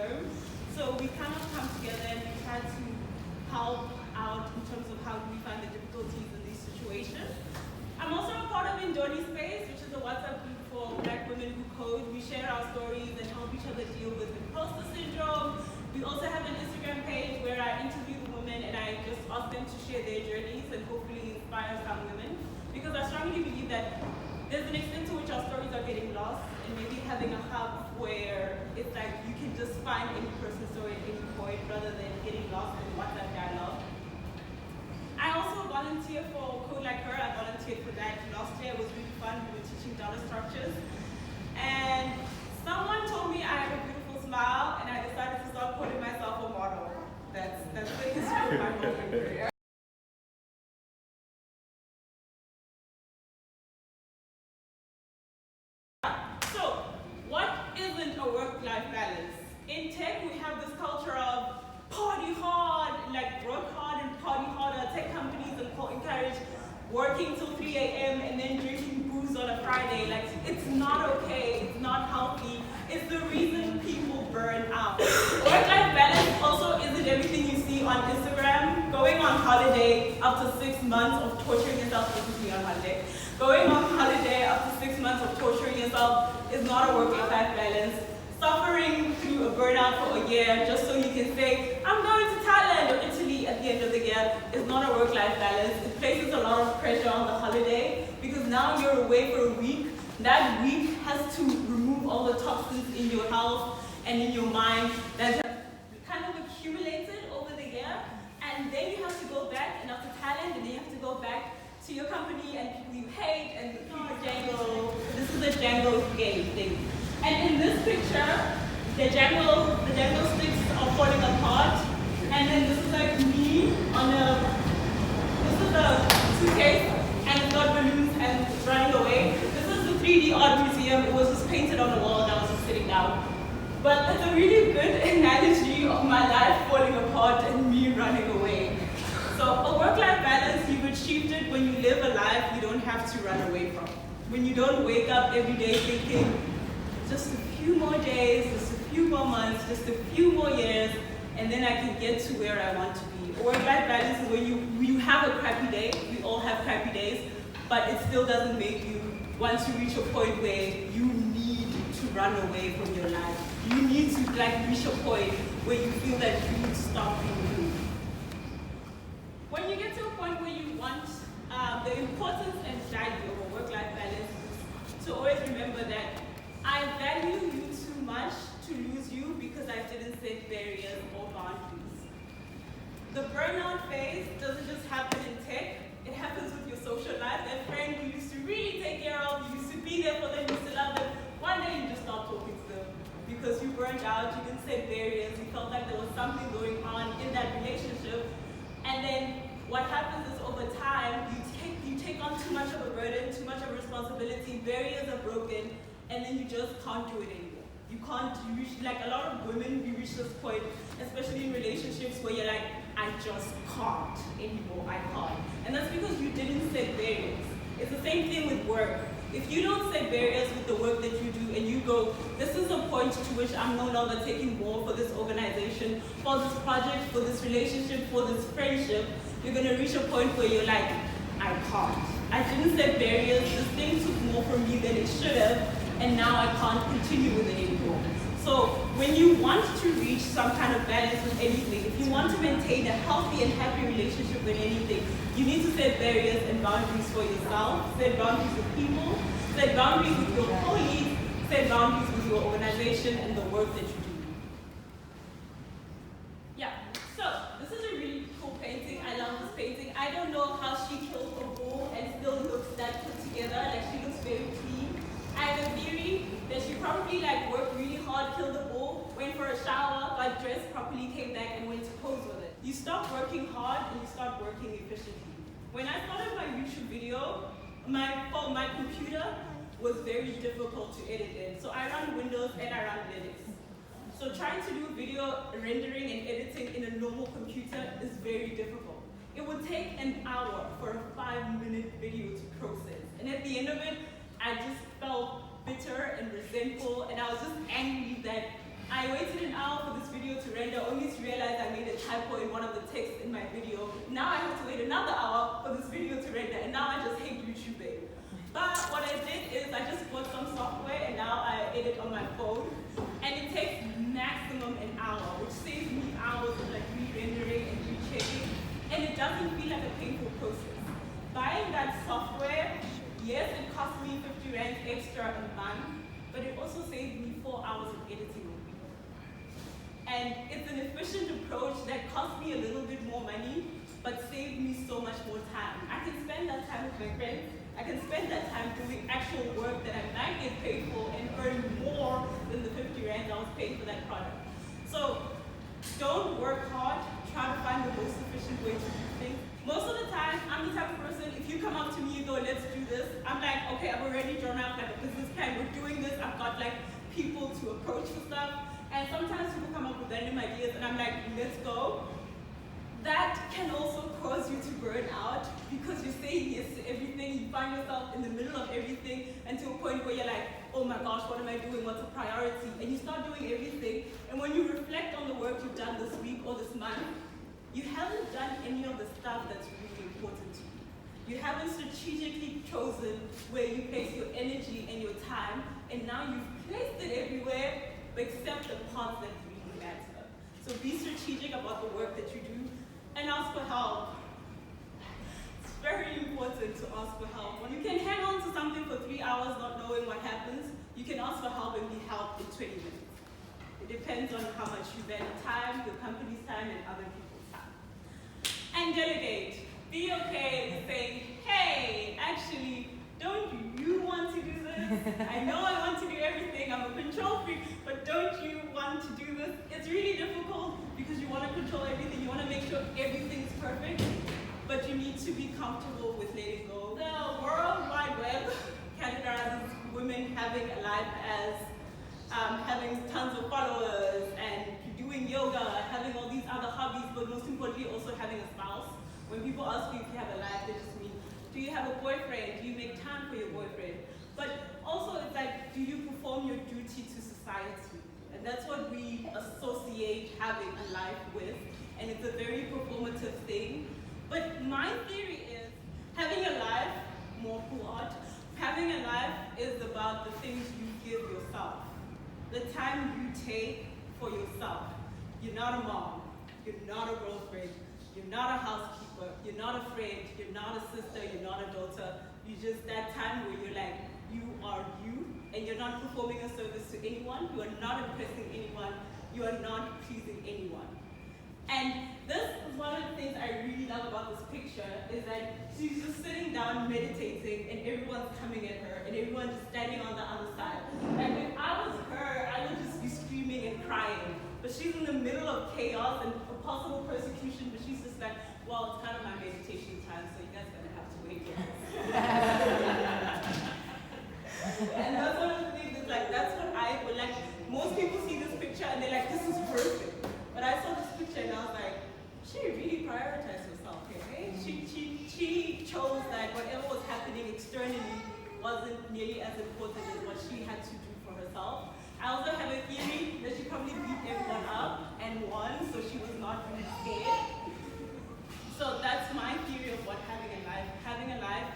firm. So we kind of come together and we try to help out in terms of how we find the difficulties in these situations. I'm also a part of Indoni Space, which is a WhatsApp group for Black women who code. We share our stories and help each other deal with imposter syndrome. We also have an Instagram page where I interview the women and I just ask them to share their journeys and hopefully inspire some women. Because I strongly believe that there's an extent to which our stories are getting lost, and maybe having a hub where it's like you can just find any person's story at any point rather than getting lost in WhatsApp dialogue. I also volunteer for Code Like Her. I volunteered for that last year. It was really fun. We were teaching dollar structures. And someone told me I have a beautiful smile, and I decided to start calling myself a model. That's the history of my modeling career. So, what isn't a work-life balance? In tech, we have this culture of party hard, like work hard and party harder. Tech companies encourage working till 3 a.m. and then drinking booze on a Friday. Like, it's not okay, it's not healthy. It's the reason people burn out. Work-life balance also isn't everything you see on Instagram. Going on holiday up to 6 months of torturing yourself, specifically on holiday. Going on holiday up to 6 months of torturing yourself is not a work-life balance. Suffering through a burnout for a year just so you can say, I'm going to Thailand or Italy at the end of the year is not a work-life balance. It places a lot of pressure on the holiday because now you're away for a week. That week has to remove all the toxins in your health and in your mind that have kind of accumulated over the year. And then you have to go back and after Thailand, and then you have to go back to your company and people you hate and the people Django. This is a Django game thing. And in this picture, the Django sticks are falling apart. And then this is like me on this is a suitcase and it's got balloons and it's running away. This is the 3D art museum. It was just painted on the wall and I was just sitting down. But it's a really good analogy of my life falling apart and me running away. So a work-life balance, you've achieved it when you live a life you don't have to run away from. When you don't wake up every day thinking, just a few more days, just a few more months, just a few more years, and then I can get to where I want to be. A work-life balance is when you have a crappy day. We all have crappy days, but it still doesn't make you want to reach a point where you need to run away from your life. You need to reach a point where you feel that you need to stop being you. When you get to a point where you want the importance and value of a work-life balance is to always remember that I value you too much to lose you because I didn't set barriers or boundaries. The burnout phase doesn't just happen in tech, it happens with your social life. That friend you used to really take care of, you used to be there for them, you used to love them. One day you just stopped talking to them because you burned out, you didn't set barriers, you felt like there was something going on in that relationship. And then what happens is over time, you take on too much of a burden, too much of a responsibility, barriers are broken, and then you just can't do it anymore. You reach, like a lot of women, we reach this point, especially in relationships where you're like, I just can't anymore, I can't. And that's because you didn't set barriers. It's the same thing with work. If you don't set barriers with the work that you do and you go, this is a point to which I'm no longer taking more for this organization, for this project, for this relationship, for this friendship, you're gonna reach a point where you're like, I can't. I didn't set barriers, this thing took more from me than it should have, and now I can't continue with it anymore. So when you want to reach some kind of balance with anything, if you want to maintain a healthy and happy relationship with anything, you need to set barriers and boundaries for yourself, set boundaries with people, set boundaries with your colleagues, set boundaries with your organization and the work that you do. Yeah, so this is a really cool painting. I love this painting. I don't know how she killed her bull and still looks that put together, like she looks very clean. I have a theory that she probably worked really hard, killed the bull, went for a shower, got dressed properly, came back and went to pose with it. You stop working hard and you start working efficiently. When I started my YouTube video, my computer was very difficult to edit in. So I run Windows and I run Linux. So trying to do video rendering and editing in a normal computer is very difficult. It would take an hour for a 5-minute video to process. And at the end of it, I just felt bitter and resentful, and I was just angry that I waited an hour for this typo in one of the texts in my video. Now I have to wait another hour for this video to render, and now I just hate YouTubing. But what I did is I just bought some software, and now I edit on my phone, and it takes maximum an hour, which saves me hours of like re-rendering and rechecking, and it doesn't feel like a painful process. Buying that software, yes, it cost me 50 Rand extra a month, but it also saved me 4 hours of editing a week. And it's an efficient approach that cost me a little bit more money, but saved me so much more time. I can spend that time with my friends. I can spend that time doing actual work that I might get paid for and earn more than the 50 Rand I was paid for that product. So don't work hard, try to find the most efficient way to do things. Most of the time, I'm the type of person, if you come up to me and go, let's do this, I'm like, okay, I've already drawn out like a business plan, we're doing this, I've got like people to approach for stuff, and sometimes people come up with random ideas and I'm like, let's go. That can also cause you to burn out because you're saying yes to everything, you find yourself in the middle of everything and to a point where you're like, oh my gosh, what am I doing, what's a priority? And you start doing everything, and when you reflect on the work you've done this week or this month, you haven't done any of the stuff that's really important to you. You haven't strategically chosen where you place your energy and your time, and now you've placed it everywhere except the parts that really matter. So be strategic about the work that you do and ask for help. It's very important to ask for help. When you can hang on to something for 3 hours not knowing what happens, you can ask for help and be helped in 20 minutes. It depends on how much you value time, your company's time, and other people's time. And delegate. Be okay with saying, hey, actually, don't you want to do this? I know I want to do everything, I'm a control freak, but don't you want to do this? It's really difficult because you want to control everything, you want to make sure everything's perfect, but you need to be comfortable with letting go. The World Wide Web categorizes women having a life as having tons of followers and doing yoga, having all these other hobbies, but most importantly also having a spouse. When people ask you if you have a life, they just mean, do you have a boyfriend? Do you make time for your boyfriend? But also it's like, do you perform your duty to society? And that's what we associate having a life with, and it's a very performative thing. But my theory is, having a life, more cool art, having a life is about the things you give yourself. The time you take for yourself. You're not a mom, you're not a girlfriend, you're not a housekeeper, you're not a friend, you're not a sister, you're not a daughter. You're just that time where you're like, you are you, and you're not performing a service to anyone, you are not impressing anyone, you are not pleasing anyone. And this is one of the things I really love about this picture, is that she's just sitting down meditating and everyone's coming at her and everyone's just standing on the other side. And if I was her, I would just be screaming and crying. But she's in the middle of chaos and possible persecution, but she's just like, well, it's kind of my meditation time, so you guys are gonna have to wait here. And that's one of the things, is like, that's what I would like. Most people see this picture and they're like, this is perfect. But I saw this picture and I was like, she really prioritized herself here, right? She chose that whatever was happening externally wasn't nearly as important as what she had to do for herself. I also have a theory that she probably beat everyone up and won, so she was not really scared. So that's my theory of what having a life. Having a life